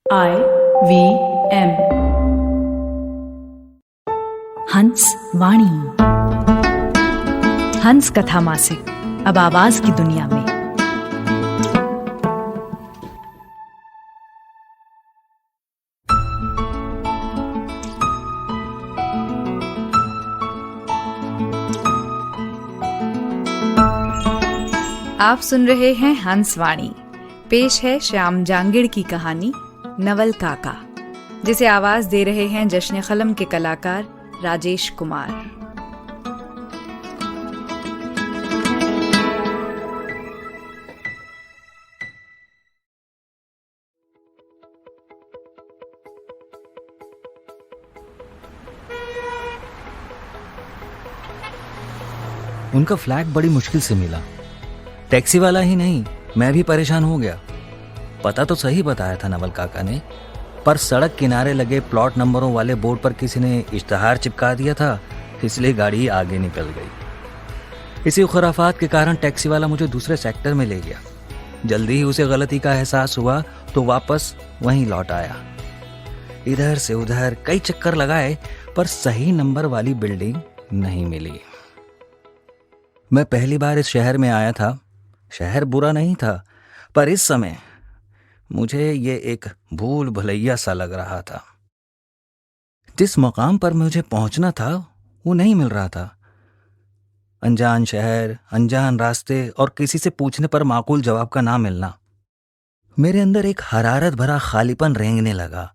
IVM हंस वाणी। हंस कथा मासिक अब आवाज की दुनिया में। आप सुन रहे हैं हंस वाणी। पेश है श्याम जांगिड़ की कहानी नवल काका, जिसे आवाज दे रहे हैं जश्न कलम के कलाकार राजेश कुमार। उनका फ्लैट बड़ी मुश्किल से मिला। टैक्सी वाला ही नहीं, मैं भी परेशान हो गया। पता तो सही बताया था नवल काका ने, पर सड़क किनारे लगे प्लॉट नंबरों वाले बोर्ड पर किसी ने इश्तहार चिपका दिया था, इसलिए गाड़ी आगे निकल गई। इसी खुराफात के कारण टैक्सी वाला मुझे दूसरे सेक्टर में ले गया। जल्दी ही उसे गलती का एहसास हुआ तो वापस वहीं लौट आया। इधर से उधर कई चक्कर लगाए, पर सही नंबर वाली बिल्डिंग नहीं मिली। मैं पहली बार इस शहर में आया था। शहर बुरा नहीं था, पर इस समय मुझे ये एक भूल भुलैया सा लग रहा था। जिस मकाम पर मुझे पहुंचना था वो नहीं मिल रहा था। अनजान शहर, अनजान रास्ते और किसी से पूछने पर माकूल जवाब का ना मिलना। मेरे अंदर एक हरारत भरा खालीपन रेंगने लगा,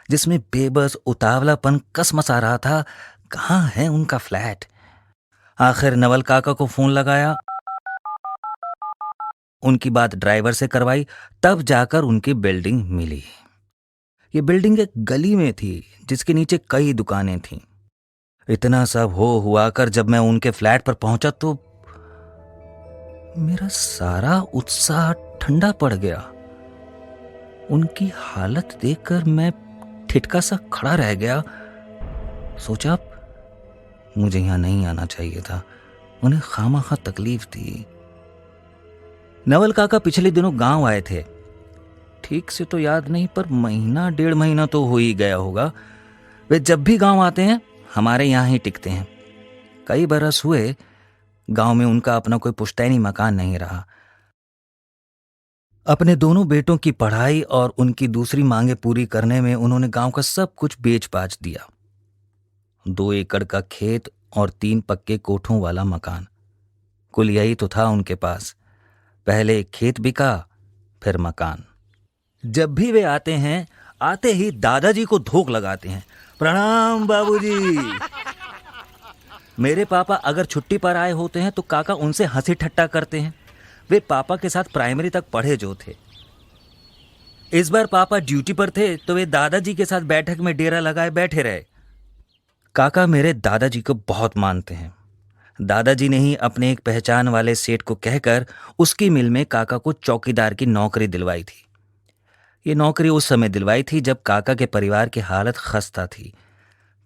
जिसमें बेबस उतावलापन कसमसा रहा था। कहाँ है उनका फ्लैट? आखिर नवल काका को फोन लगाया, उनकी बात ड्राइवर से करवाई, तब जाकर उनकी बिल्डिंग मिली। ये बिल्डिंग एक गली में थी, जिसके नीचे कई दुकानें थीं। इतना सब हो हुआ कर जब मैं उनके फ्लैट पर पहुंचा तो मेरा सारा उत्साह ठंडा पड़ गया। उनकी हालत देखकर मैं ठिठका सा खड़ा रह गया। सोचा, मुझे यहां नहीं आना चाहिए था। उन्हें खामखा तकलीफ थी। नवल काका पिछले दिनों गांव आए थे। ठीक से तो याद नहीं, पर महीना डेढ़ महीना तो हो ही गया होगा। वे जब भी गांव आते हैं हमारे यहां ही टिकते हैं। कई बरस हुए गांव में उनका अपना कोई पुश्तैनी मकान नहीं रहा। अपने दोनों बेटों की पढ़ाई और उनकी दूसरी मांगे पूरी करने में उन्होंने गांव का सब कुछ बेच बाच दिया। 2 एकड़ का खेत और 3 पक्के कोठों वाला मकान, कुल यही तो था उनके पास। पहले खेत बिका, फिर मकान। जब भी वे आते हैं, आते ही दादाजी को धोख लगाते हैं। प्रणाम बाबूजी। मेरे पापा अगर छुट्टी पर आए होते हैं तो काका उनसे हंसी ठट्टा करते हैं। वे पापा के साथ प्राइमरी तक पढ़े जो थे। इस बार पापा ड्यूटी पर थे तो वे दादाजी के साथ बैठक में डेरा लगाए बैठे रहे। काका मेरे दादाजी को बहुत मानते हैं। दादाजी ने ही अपने एक पहचान वाले सेठ को कहकर उसकी मिल में काका को चौकीदार की नौकरी दिलवाई थी। ये नौकरी उस समय दिलवाई थी जब काका के परिवार की हालत खस्ता थी।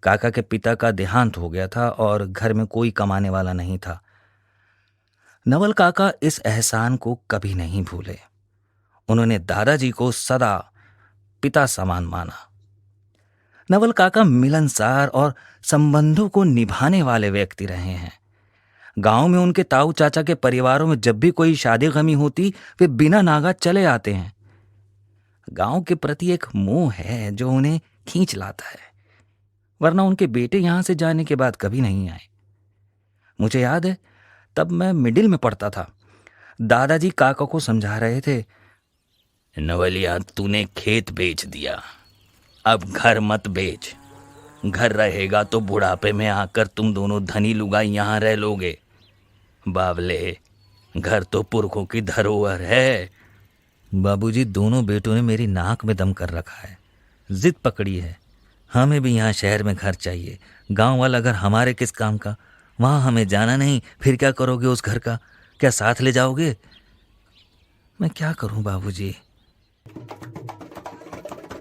काका के पिता का देहांत हो गया था और घर में कोई कमाने वाला नहीं था। नवल काका इस एहसान को कभी नहीं भूले। उन्होंने दादाजी को सदा पिता समान माना। नवल काका मिलनसार और संबंधों को निभाने वाले व्यक्ति रहे हैं। गांव में उनके ताऊ चाचा के परिवारों में जब भी कोई शादी गमी होती, वे बिना नागा चले आते हैं। गांव के प्रति एक मोह है जो उन्हें खींच लाता है, वरना उनके बेटे यहां से जाने के बाद कभी नहीं आए। मुझे याद है, तब मैं मिडिल में पढ़ता था। दादाजी काका को समझा रहे थे, नवलिया, तूने खेत बेच दिया, अब घर मत बेच। घर रहेगा तो बुढ़ापे में आकर तुम दोनों धनी लुगाई यहां रह लोगे। बावले, घर तो पुरखों की धरोहर है। बाबूजी, दोनों बेटों ने मेरी नाक में दम कर रखा है। जिद पकड़ी है, हमें भी यहाँ शहर में घर चाहिए। गांव वाला घर हमारे किस काम का? वहां हमें जाना नहीं, फिर क्या करोगे उस घर का? क्या साथ ले जाओगे? मैं क्या करूं बाबूजी?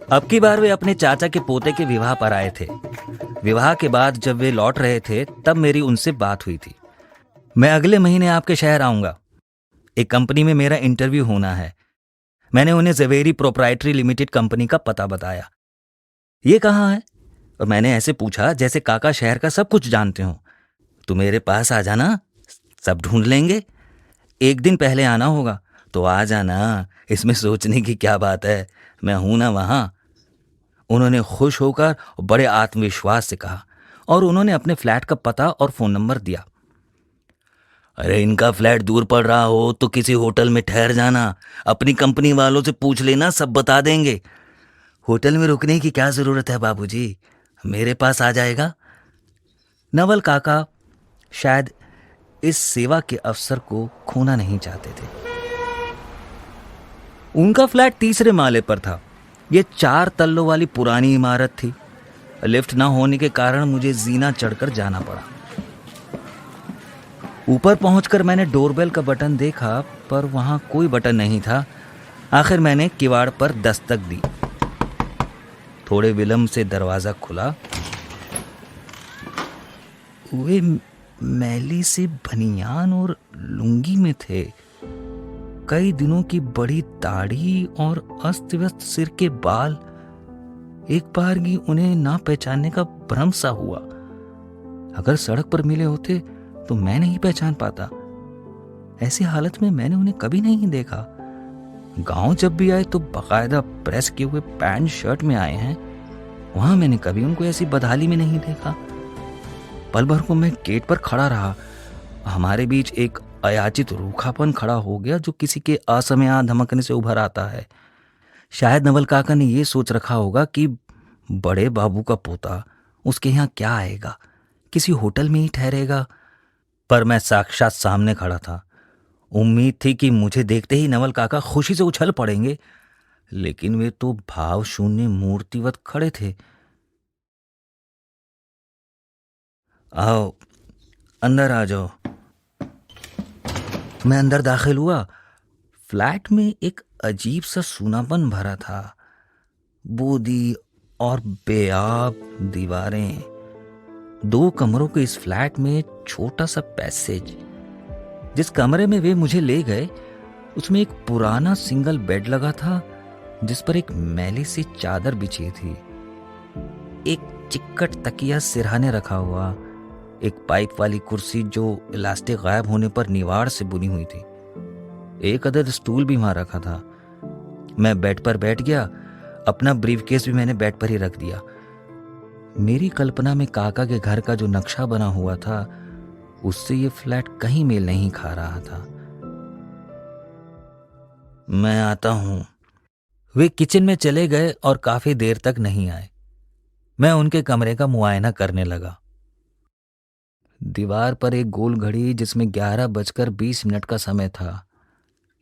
अब की बार वे अपने चाचा के पोते के विवाह पर आए थे। विवाह के बाद जब वे लौट रहे थे तब मेरी उनसे बात हुई थी। मैं अगले महीने आपके शहर आऊंगा। एक कंपनी में मेरा इंटरव्यू होना है। मैंने उन्हें जवेरी प्रोप्राइटरी लिमिटेड कंपनी का पता बताया। ये कहाँ है? और मैंने ऐसे पूछा जैसे काका शहर का सब कुछ जानते हो। तू मेरे पास आ जाना, सब ढूंढ लेंगे। एक दिन पहले आना होगा। तो आ जाना, इसमें सोचने की क्या बात है, मैं हूं ना वहां। उन्होंने खुश होकर और बड़े आत्मविश्वास से कहा, और उन्होंने अपने फ्लैट का पता और फोन नंबर दिया। अरे इनका फ्लैट दूर पड़ रहा हो तो किसी होटल में ठहर जाना, अपनी कंपनी वालों से पूछ लेना, सब बता देंगे। होटल में रुकने की क्या जरूरत है बाबूजी, मेरे पास आ जाएगा। नवल काका शायद इस सेवा के अवसर को खोना नहीं चाहते थे। उनका फ्लैट तीसरे माले पर था। ये 4 तल्लों वाली पुरानी इमारत थी। लिफ्ट ना होने के कारण मुझे जीना चढ़कर जाना पड़ा। ऊपर पहुंचकर मैंने डोरबेल का बटन देखा, पर वहां कोई बटन नहीं था। आखिर मैंने किवाड़ पर दस्तक दी। थोड़े विलंब से दरवाजा खुला। वे मैली से बनियान और लुंगी में थे। कई दिनों की बड़ी दाढ़ी और अस्त व्यस्त सिर के बाल। एक बार ही उन्हें ना पहचानने का भ्रम सा हुआ। अगर सड़क पर मिले होते तो मैं नहीं पहचान पाता। ऐसी हालत में मैंने उन्हें कभी नहीं देखा। गांव जब भी आए तो बाकायदा प्रेस किए हुए पैंट शर्ट में आए हैं। वहां मैंने कभी उनको ऐसी बदहाली में नहीं देखा। पल भर को मैं गेट पर खड़ा रहा। हमारे बीच एक अयाचित रूखापन खड़ा हो गया जो किसी के असमया धमकने से उभर आता है। शायद नवल काका ने यह सोच रखा होगा कि बड़े बाबू का पोता उसके यहाँ क्या आएगा, किसी होटल में ही ठहरेगा। पर मैं साक्षात सामने खड़ा था। उम्मीद थी कि मुझे देखते ही नवल काका खुशी से उछल पड़ेंगे, लेकिन वे तो भाव शून्य मूर्तिवत खड़े थे। आओ, अंदर आ जाओ। मैं अंदर दाखिल हुआ। फ्लैट में एक अजीब सा सूनापन भरा था। बूदी और बेआब दीवारें। 2 कमरों के इस फ्लैट में छोटा सा पैसेज। जिस कमरे में वे मुझे ले गए उसमें एक पुराना सिंगल बेड लगा था जिस पर एक मैली सी चादर बिछी थी। एक चिक्कट तकिया सिरहाने रखा हुआ। एक पाइप वाली कुर्सी जो इलास्टिक गायब होने पर निवाड़ से बुनी हुई थी। एक अदद स्टूल भी वहां रखा था। मैं बेड पर बैठ गया। अपना ब्रीफकेस भी मैंने बेड पर ही रख दिया। मेरी कल्पना में काका के घर का जो नक्शा बना हुआ था उससे ये फ्लैट कहीं मेल नहीं खा रहा था। मैं आता हूं। वे किचन में चले गए और काफी देर तक नहीं आए। मैं उनके कमरे का मुआयना करने लगा। दीवार पर एक गोल घड़ी जिसमें 11:20 का समय था,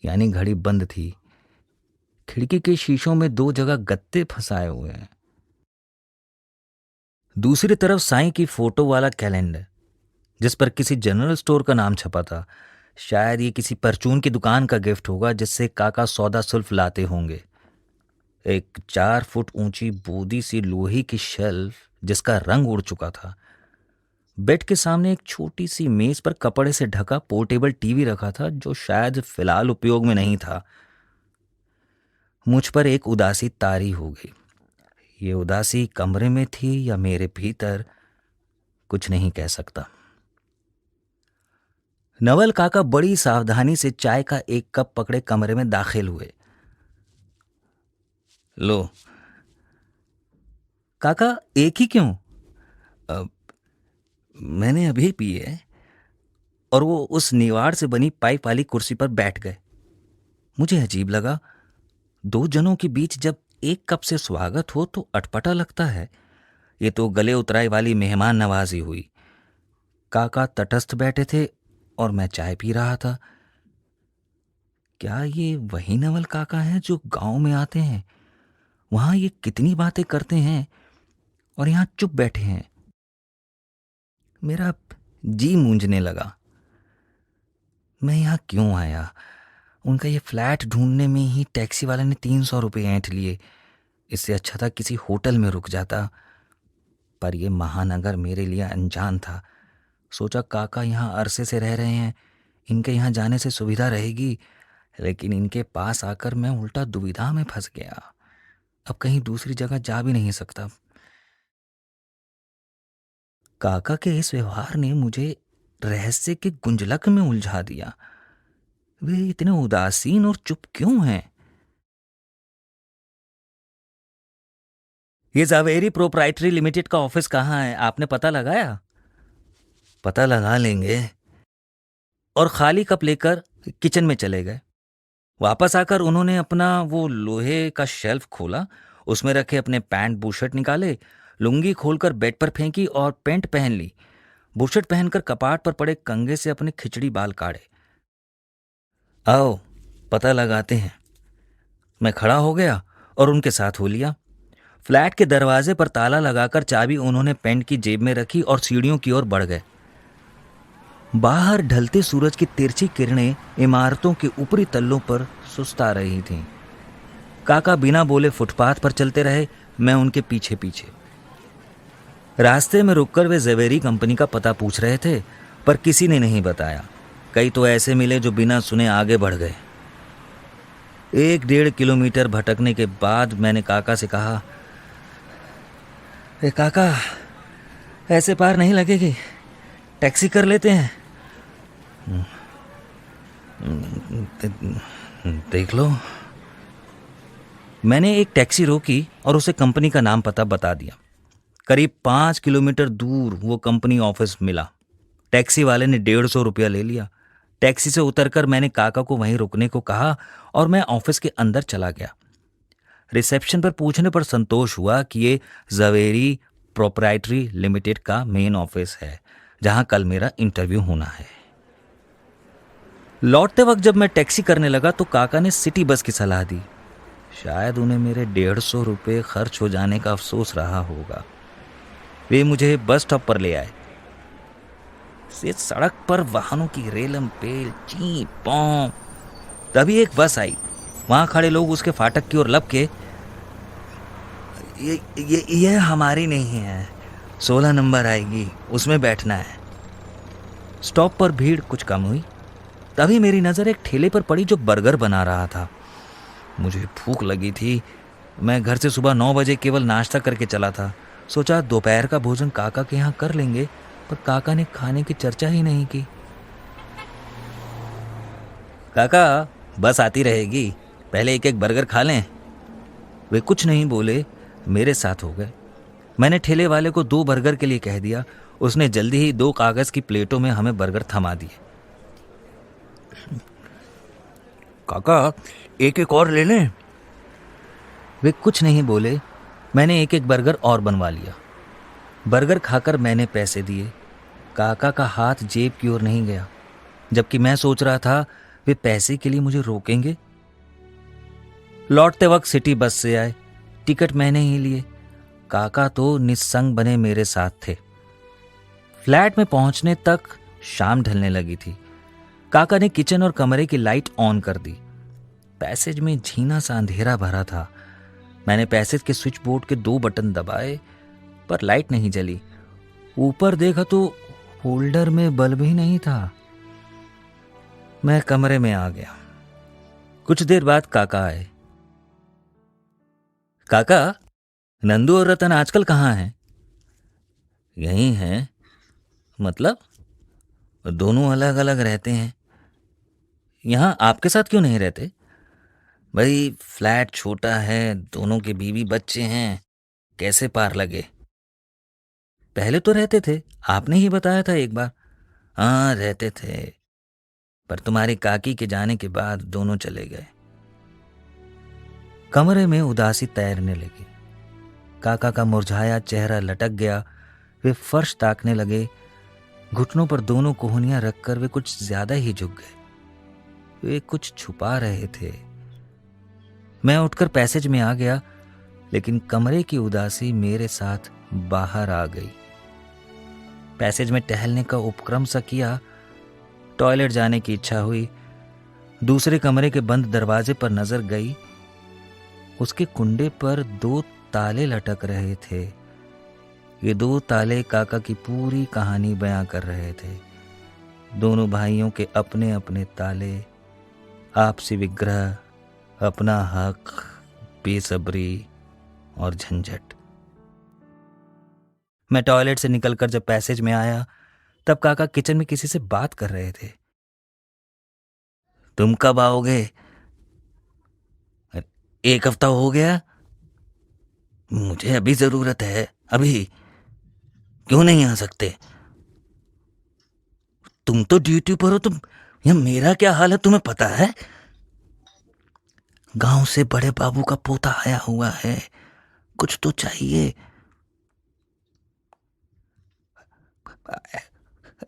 यानी घड़ी बंद थी। खिड़की के शीशों में 2 जगह गत्ते फंसाए हुए हैं। दूसरी तरफ साईं की फोटो वाला कैलेंडर जिस पर किसी जनरल स्टोर का नाम छपा था। शायद ये किसी परचून की दुकान का गिफ्ट होगा जिससे काका सौदा सुल्फ लाते होंगे। एक 4 फुट ऊंची बूदी सी लोहे की शेल्फ जिसका रंग उड़ चुका था। बेड के सामने एक छोटी सी मेज पर कपड़े से ढका पोर्टेबल टीवी रखा था जो शायद फिलहाल उपयोग में नहीं था। मुझ पर एक उदासी तारी हो गई। ये उदासी कमरे में थी या मेरे भीतर, कुछ नहीं कह सकता। नवल काका बड़ी सावधानी से चाय का एक कप पकड़े कमरे में दाखिल हुए। लो। काका, एक ही क्यों? मैंने अभी पी है। और वो उस निवाड़ से बनी पाइप वाली कुर्सी पर बैठ गए। मुझे अजीब लगा। 2 जनों के बीच जब एक कप से स्वागत हो तो अटपटा लगता है। ये तो गले उतराई वाली मेहमान नवाजी हुई। काका तटस्थ बैठे थे और मैं चाय पी रहा था। क्या ये वही नवल काका हैं जो गांव में आते हैं? वहां ये कितनी बातें करते हैं और यहां चुप बैठे हैं। मेरा जी मूंझने लगा। मैं यहां क्यों आया? उनका ये फ्लैट ढूंढने में ही टैक्सी वाले ने 300 रुपये ऐंठ लिए। इससे अच्छा था किसी होटल में रुक जाता। पर यह महानगर मेरे लिए अनजान था। सोचा काका यहाँ अरसे से रह रहे हैं, इनके यहाँ जाने से सुविधा रहेगी। लेकिन इनके पास आकर मैं उल्टा दुविधा में फंस गया। अब कहीं दूसरी जगह जा भी नहीं सकता। काका के इस व्यवहार ने मुझे रहस्य के गुंजलक में उलझा दिया। वे इतने उदासीन और चुप क्यों हैं? ये जावेरी प्रोप्राइटरी लिमिटेड का ऑफिस कहाँ है, आपने पता लगाया? पता लगा लेंगे। और खाली कप लेकर किचन में चले गए। वापस आकर उन्होंने अपना वो लोहे का शेल्फ खोला, उसमें रखे अपने पैंट बूशर्ट निकाले, लुंगी खोलकर बेड पर फेंकी और पैंट पहन ली। बूशर्ट पहनकर कपाट पर पड़े कंघे से अपने खिचड़ी बाल काढ़े। आओ पता लगाते हैं। मैं खड़ा हो गया और उनके साथ हो लिया। फ्लैट के दरवाजे पर ताला लगाकर चाबी उन्होंने पैंट की जेब में रखी और सीढ़ियों की ओर बढ़ गए। बाहर ढलते सूरज की तिरछी किरणें इमारतों के ऊपरी तल्लों पर सुस्ता रही थीं। काका बिना बोले फुटपाथ पर चलते रहे, मैं उनके पीछे पीछे। रास्ते में रुककर वे ज़वेरी कंपनी का पता पूछ रहे थे, पर किसी ने नहीं बताया। कई तो ऐसे मिले जो बिना सुने आगे बढ़ गए। 1-1.5 किलोमीटर भटकने के बाद मैंने काका से कहा, काका ऐसे पार नहीं लगेगी, टैक्सी कर लेते हैं। देख लो। मैंने एक टैक्सी रोकी और उसे कंपनी का नाम पता बता दिया। करीब 5 किलोमीटर दूर वो कंपनी ऑफिस मिला। टैक्सी वाले ने 150 रुपया ले लिया। टैक्सी से उतरकर मैंने काका को वहीं रुकने को कहा और मैं ऑफिस के अंदर चला गया। रिसेप्शन पर पूछने पर संतोष हुआ कि ये ज़वेरी प्रोप्राइटरी लिमिटेड का मेन ऑफिस है, जहां कल मेरा इंटरव्यू होना है। लौटते वक्त जब मैं टैक्सी करने लगा तो काका ने सिटी बस की सलाह दी। शायद उन्हें मेरे 150 रुपये खर्च हो जाने का अफसोस रहा होगा। वे मुझे बस स्टॉप पर ले आए। से सड़क पर वाहनों की रेलम पेल ची पौ। तभी एक बस आई। वहां खड़े लोग उसके फाटक की ओर लपके, ये हमारी नहीं है, 16 नंबर आएगी, उसमें बैठना है। स्टॉप पर भीड़ कुछ कम हुई। तभी मेरी नज़र एक ठेले पर पड़ी जो बर्गर बना रहा था। मुझे भूख लगी थी। मैं घर से सुबह 9 बजे केवल नाश्ता करके चला था। सोचा दोपहर का भोजन काका के यहाँ कर लेंगे, पर काका ने खाने की चर्चा ही नहीं की। काका बस आती रहेगी, पहले एक एक बर्गर खा लें। वे कुछ नहीं बोले, मेरे साथ हो गए। मैंने ठेले वाले को 2 बर्गर के लिए कह दिया। उसने जल्दी ही 2 कागज की प्लेटों में हमें बर्गर थमा दिए। काका एक एक और ले लें। वे कुछ नहीं बोले। मैंने एक एक बर्गर और बनवा लिया। बर्गर खाकर मैंने पैसे दिए। काका का हाथ जेब की ओर नहीं गया, जबकि मैं सोच रहा था वे पैसे के लिए मुझे रोकेंगे। लौटते वक्त सिटी बस से आए। टिकट मैंने ही लिए। काका तो निस्संग बने मेरे साथ थे। फ्लैट में पहुंचने तक शाम ढलने लगी थी। काका ने किचन और कमरे की लाइट ऑन कर दी। पैसेज में झीना सा अंधेरा भरा था। मैंने पैसेज के स्विच बोर्ड के 2 बटन दबाए, पर लाइट नहीं जली। ऊपर देखा तो होल्डर में बल्ब ही नहीं था। मैं कमरे में आ गया। कुछ देर बाद काका आए। काका, नंदू और रतन आजकल कहाँ हैं? यहीं हैं। मतलब? दोनों अलग अलग रहते हैं। यहाँ आपके साथ क्यों नहीं रहते? भाई फ्लैट छोटा है, दोनों के बीवी बच्चे हैं, कैसे पार लगे? पहले तो रहते थे, आपने ही बताया था एक बार। हाँ रहते थे, पर तुम्हारी काकी के जाने के बाद दोनों चले गए। कमरे में उदासी तैरने लगी। काका का मुरझाया चेहरा लटक गया। वे फर्श ताकने लगे। घुटनों पर दोनों कोहनियां रखकर वे कुछ ज्यादा ही झुक गए। वे कुछ छुपा रहे थे। मैं उठकर पैसेज में आ गया, लेकिन कमरे की उदासी मेरे साथ बाहर आ गई। पैसेज में टहलने का उपक्रम सा किया। टॉयलेट जाने की इच्छा हुई। दूसरे कमरे के बंद दरवाजे पर नजर गई। उसके कुंडे पर 2 ताले लटक रहे थे। ये 2 ताले काका की पूरी कहानी बयां कर रहे थे। दोनों भाइयों के अपने अपने ताले, आपसी विग्रह, अपना हक, बेसब्री और झंझट। मैं टॉयलेट से निकलकर जब पैसेज में आया तब काका किचन में किसी से बात कर रहे थे। तुम कब आओगे? 1 हफ्ता हो गया। मुझे अभी जरूरत है। अभी क्यों नहीं आ सकते? तुम तो ड्यूटी पर हो। तुम यह मेरा क्या हाल है तुम्हें पता है? गांव से बड़े बाबू का पोता आया हुआ है, कुछ तो चाहिए।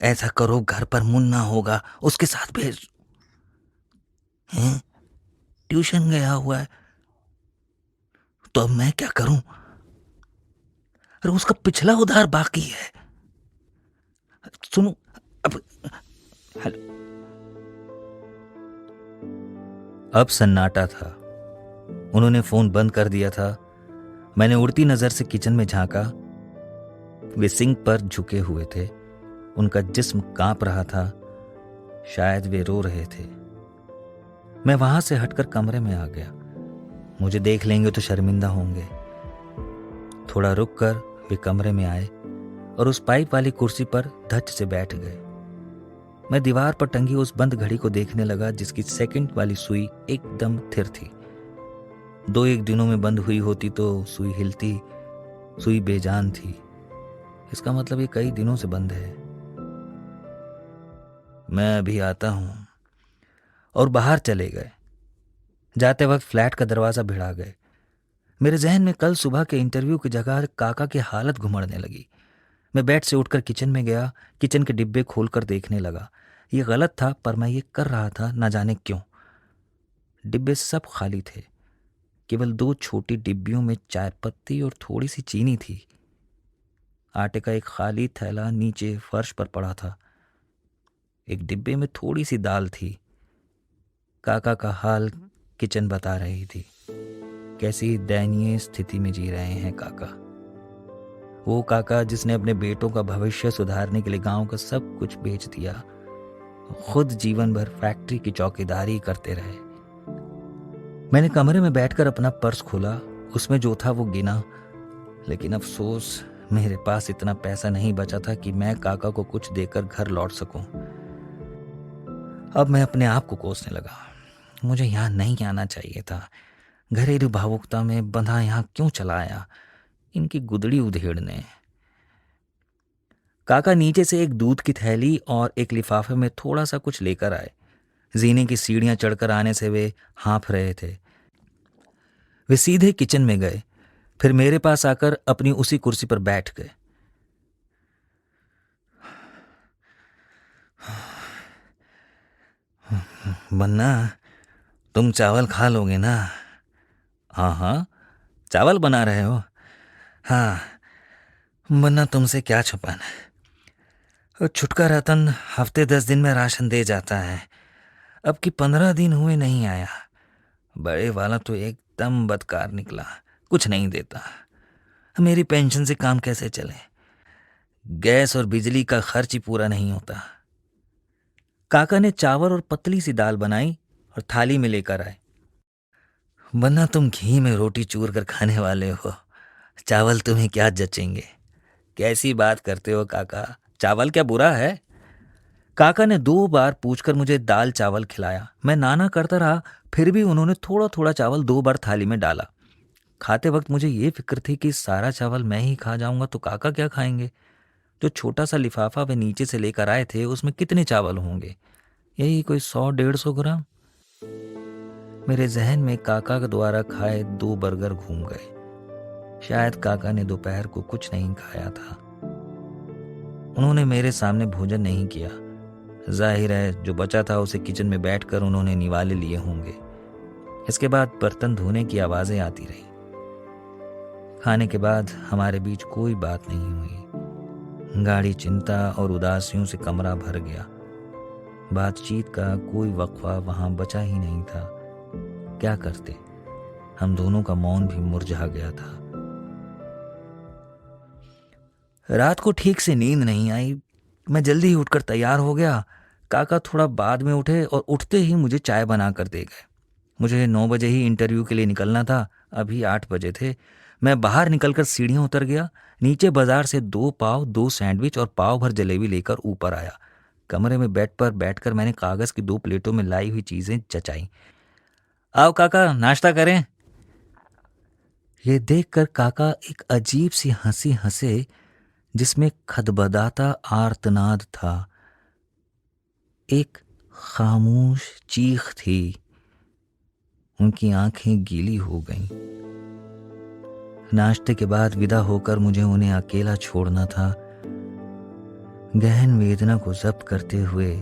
ऐसा करो, घर पर मुन्ना होगा, उसके साथ भेज। हैं? ट्यूशन गया हुआ है। तो अब मैं क्या करूं? अरे उसका पिछला उधार बाकी है। सुनो अब। हेलो। अब सन्नाटा था। उन्होंने फोन बंद कर दिया था। मैंने उड़ती नजर से किचन में झांका। वे सिंक पर झुके हुए थे। उनका जिस्म कांप रहा था। शायद वे रो रहे थे। मैं वहां से हटकर कमरे में आ गया। मुझे देख लेंगे तो शर्मिंदा होंगे। थोड़ा रुक कर वे कमरे में आए और उस पाइप वाली कुर्सी पर धच से बैठ गए। मैं दीवार पर टंगी उस बंद घड़ी को देखने लगा जिसकी सेकंड वाली सुई एकदम थिर थी। 2-1 दिनों में बंद हुई होती तो सुई हिलती। सुई बेजान थी। इसका मतलब ये कई दिनों से बंद है। मैं अभी आता हूं। और बाहर चले गए। जाते वक्त फ्लैट का दरवाजा भिड़ा गए। मेरे जहन में कल सुबह के इंटरव्यू की जगह काका की हालत घुमड़ने लगी। मैं बेड से उठकर किचन में गया। किचन के डिब्बे खोलकर देखने लगा। ये गलत था पर मैं ये कर रहा था, ना जाने क्यों। डिब्बे सब खाली थे। केवल 2 छोटी डिब्बियों में चाय पत्ती और थोड़ी सी चीनी थी। आटे का एक खाली थैला नीचे फर्श पर पड़ा था। एक डिब्बे में थोड़ी सी दाल थी। काका का हाल किचन बता रही थी। कैसी दयनीय स्थिति में जी रहे हैं काका। वो काका जिसने अपने बेटों का भविष्य सुधारने के लिए गांव का सब कुछ बेच दिया, खुद जीवन भर फैक्ट्री की चौकीदारी करते रहे। मैंने कमरे में बैठकर अपना पर्स खोला। उसमें जो था वो गिना, लेकिन अफसोस मेरे पास इतना पैसा नहीं बचा था कि मैं काका को कुछ देकर घर लौट सकूं। अब मैं अपने आप को कोसने लगा। मुझे यहां नहीं आना चाहिए था। घरेलू भावुकता में बंधा यहां क्यों चला आया, इनकी गुदड़ी उधेड़ने। काका नीचे से एक दूध की थैली और एक लिफाफे में थोड़ा सा कुछ लेकर आए। जीने की सीढ़ियां चढ़कर आने से वे हाँफ रहे थे। वे सीधे किचन में गए, फिर मेरे पास आकर अपनी उसी कुर्सी पर बैठ गए। बन्ना, तुम चावल खा लोगे ना? हाँ हाँ, चावल बना रहे हो? हाँ। बन्ना, तुमसे क्या छुपाना। छुटका रतन हफ्ते 10 दिन में राशन दे जाता है। अब की 15 दिन हुए नहीं आया। बड़े वाला तो एकदम बदकार निकला, कुछ नहीं देता। मेरी पेंशन से काम कैसे चले? गैस और बिजली का खर्च ही पूरा नहीं होता। काका ने चावल और पतली सी दाल बनाई और थाली में लेकर आए। बन्ना, तुम घी में रोटी चूर कर खाने वाले हो, चावल तुम्हें क्या जचेंगे? कैसी बात करते हो काका, चावल क्या बुरा है? काका ने 2 बार पूछकर मुझे दाल चावल खिलाया। मैं नाना करता रहा, फिर भी उन्होंने थोड़ा थोड़ा चावल 2 बार थाली में डाला। खाते वक्त मुझे ये फिक्र थी कि सारा चावल मैं ही खा जाऊंगा तो काका क्या खाएंगे। जो छोटा सा लिफाफा वे नीचे से लेकर आए थे उसमें कितने चावल होंगे? यही कोई 100-150 ग्राम। मेरे जहन में काका के द्वारा खाए 2 बर्गर घूम गए। शायद काका ने दोपहर को कुछ नहीं खाया था। उन्होंने मेरे सामने भोजन नहीं किया। जाहिर है जो बचा था उसे किचन में बैठकर उन्होंने निवाले लिए होंगे। इसके बाद बर्तन धोने की आवाजें आती रही। खाने के बाद हमारे बीच कोई बात नहीं हुई। गाढ़ी चिंता और उदासियों से कमरा भर गया। बातचीत का कोई वक्फा वहां बचा ही नहीं था। क्या करते? हम दोनों का मौन भी मुरझा गया था। रात को ठीक से नींद नहीं आई। मैं जल्दी ही उठकर तैयार हो गया। काका थोड़ा बाद में उठे और उठते ही मुझे चाय बना कर दे गए। मुझे 9 बजे ही इंटरव्यू के लिए निकलना था। अभी 8 बजे थे। मैं बाहर निकलकर सीढ़ियाँ उतर गया। नीचे बाजार से 2 पाव, 2 सैंडविच और पाव भर जलेबी लेकर ऊपर आया। कमरे में बेड पर बैठकर मैंने कागज़ की 2 प्लेटों में लाई हुई चीज़ें जचाई। आओ काका, नाश्ता करें। ये देखकर काका एक अजीब सी हंसी हंसे जिसमें खदबदाता आर्तनाद था। एक खामोश चीख थी। उनकी आंखें गीली हो गईं। नाश्ते के बाद विदा होकर मुझे उन्हें अकेला छोड़ना था। गहन वेदना को जब्त करते हुए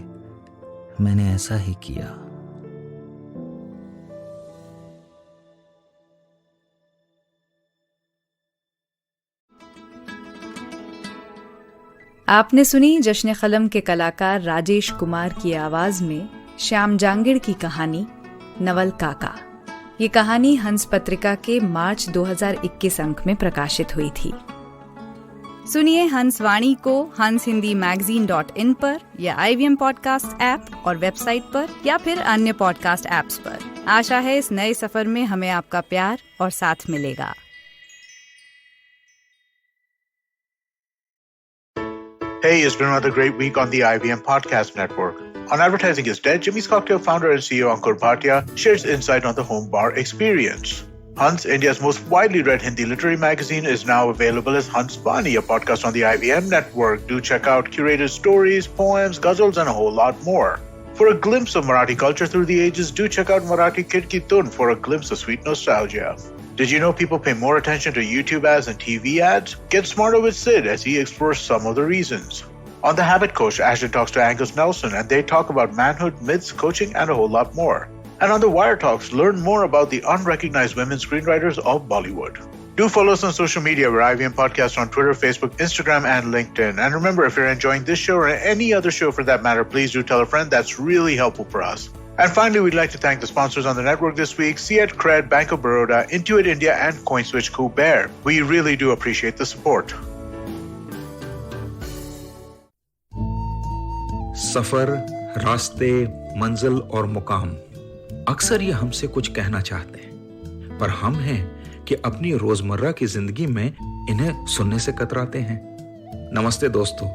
मैंने ऐसा ही किया। आपने सुनी जश्न कलम के कलाकार राजेश कुमार की आवाज में श्याम जांगिड़ की कहानी नवल काका। ये कहानी हंस पत्रिका के मार्च 2021 अंक में प्रकाशित हुई थी। सुनिए हंस वाणी को hanshindiMagazine.in पर या IVM पॉडकास्ट ऐप और वेबसाइट पर या फिर अन्य पॉडकास्ट ऐप्स पर। आशा है इस नए सफर में हमें आपका प्यार और साथ मिलेगा। Hey, it's been another great week on the IVM Podcast Network. On Advertising is Dead, Jimmy's Cocktail founder and CEO Ankur Bhatia shares insight on the home bar experience. Hans, India's most widely read Hindi literary magazine, is now available as Hans Vani, a podcast on the IVM network. Do check out curated stories, poems, ghazals, and a whole lot more. For a glimpse of Marathi culture through the ages, do check out Marathi Kid Ki Tun for a glimpse of sweet nostalgia. Did you know people pay more attention to YouTube ads and TV ads? Get smarter with Sid as he explores some of the reasons. On The Habit Coach, Ashton talks to Angus Nelson and they talk about manhood, myths, coaching, and a whole lot more. And on The Wire Talks, learn more about the unrecognized women screenwriters of Bollywood. Do follow us on social media. We're IVM Podcast on Twitter, Facebook, Instagram, and LinkedIn. And remember, if you're enjoying this show or any other show for that matter, please do tell a friend. That's really helpful for us. And finally, we'd like to thank the sponsors on the network this week, Ciet Cred, Bank of Baroda, Intuit India, and CoinSwitch Kuber. We really do appreciate the support. सफर, रास्ते, मंजिल और मुकाम अक्सर ये हमसे कुछ कहना चाहते हैं, पर हम हैं कि अपनी रोजमर्रा की जिंदगी में इन्हें सुनने से कतराते हैं। नमस्ते दोस्तों,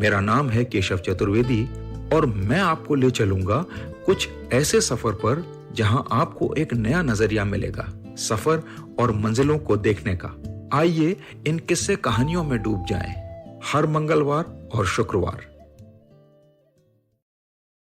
मेरा नाम है केशव चतुर्वेदी और मैं आपको ले चलूंगा कुछ ऐसे सफर पर जहां आपको एक नया नजरिया मिलेगा सफर और मंजिलों को देखने का। आइए इन किस्से कहानियों में डूब जाएं। हर मंगलवार और शुक्रवार